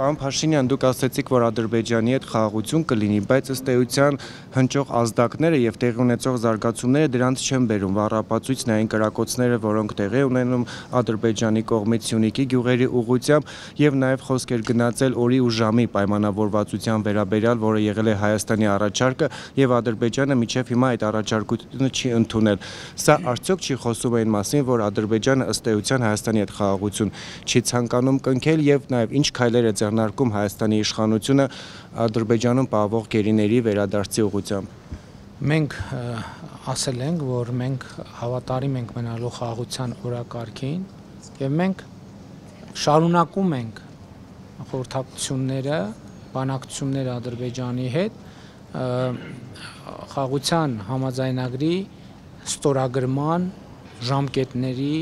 Պարոն Փաշինյան, դուք ասացիք, որ Ադրբեջանի հետ խաղաղություն կլինի, բայց ըստ էության հնչող ազդակները եւ տեղի ունեցող զարգացումները դրանց չեն բերում։ Վառապացույցն այն կրակոցները, որոնք տեղի ունենում Ադրբեջանի կողմից Սյունիքի գյուղերի ուղղությամբ եւ նաեւ խոսք էր գնացել օրի ու ժամի պայմանավորվածության վերաբերյալ, որը եղել է Հայաստանի առաջարկը եւ Ադրբեջանը մինչեւ հիմա այդ առաջարկությունը չի ընդունել։ Սա արդյոք չի խոսում այն մասին, որ Ադրբեջանը ըստ էության Հայաստանի հետ խաղաղություն չի ցանկանում կնքել եւ նաեւ ինչ քայլեր է ձեռնարկում Հայաստանի իշխանությունը Ադրբեջանում պահվող գերիների վերադարձի ուղղությամբ։ Մենք ասել ենք, որ մենք հավատարիմ ենք մնալու խաղաղության օրակարգին եւ մենք շարունակում ենք խորհրդակցությունները, բանակցությունները Ադրբեջանի հետ խաղաղության համաձայնագրի ստորագրման ժամկետների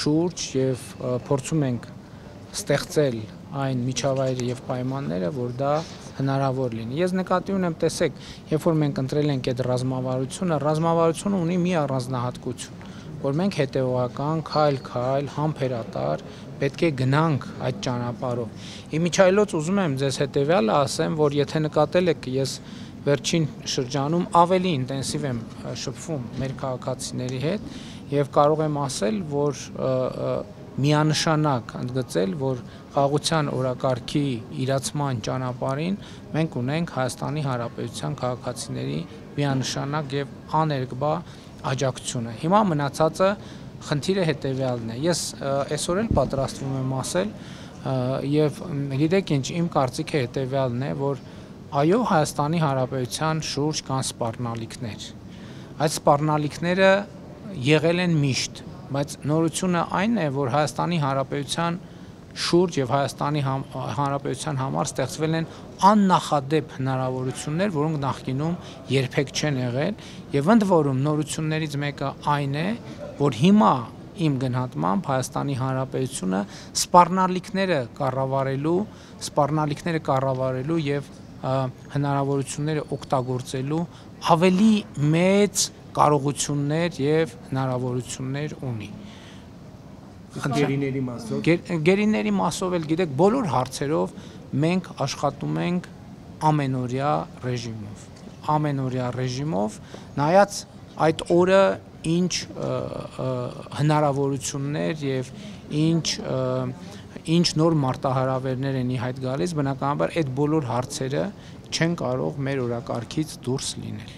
շուրջ եւ փորձում ենք ստեղծել այն միջավայրը եւ պայմանները, որ դա հնարավոր լինի։ Ես նկատի ունեմ, տեսեք, երբ որ մենք ընտրել ենք այդ ռազմավարությունը ունի մի առանձնահատկություն, որ մենք հետեւողական, քայլ-քայլ, համբերատար պետք է գնանք այդ ճանապարհով։ Իմիջայլոց ուզում եմ ձեզ հետեւյալը ասեմ, որ եթե նկատել եք, ես վերջին շրջանում ավելի ինտենսիվ եմ շփվում մեր քաղաքացիների հետ եւ կարող եմ ասել, որ միանշանակ ընդգծել, որ խաղաղության օրակարգի իրացման ճանապարհին մենք ունենք Հայաստանի Հանրապետության քաղաքացիների միանշանակ եւ աներկբա աջակցությունը։ Հիմա մնացածը խնդիրը հետեւյալն է։ Ես այսօր էլ պատրաստվում եմ ասել եւ գիտեք ինչ, իմ կարծիքը հետեւյալն է, որ այո, Հայաստանի Հանրապետության շուրջ կան սպառնալիքներ։ Այդ սպառնալիքները եղել են միշտ, բայց նորությունը այն է, որ Հայաստանի Հանրապետության շուրջ եւ Հայաստանի Հանրապետության համար ստեղծվել են աննախադեպ հնարավորություններ, որոնք նախկինում երբեք չեն եղել, եւ ընդ որում նորություններից մեկը այն է, որ հիմա իմ գնահատմամբ Հայաստանի Հանրապետությունը սպառնալիքները կառավարելու եւ հնարավորությունները օգտագործելու ավելի մեծ կարողություններ եւ հնարավորություններ ունի։ Գերիների մասով էլ գիտեք, բոլոր հարցերով մենք աշխատում ենք ամենօրյա ռեժիմով, նայած այդ օրը ինչ հնարավորություններ եւ ինչ նոր մարտահրավերներ են ի հայտ գալիս, բնականաբար այդ բոլոր հարցերը չեն կարող մեր օրակարգից դուրս լինել։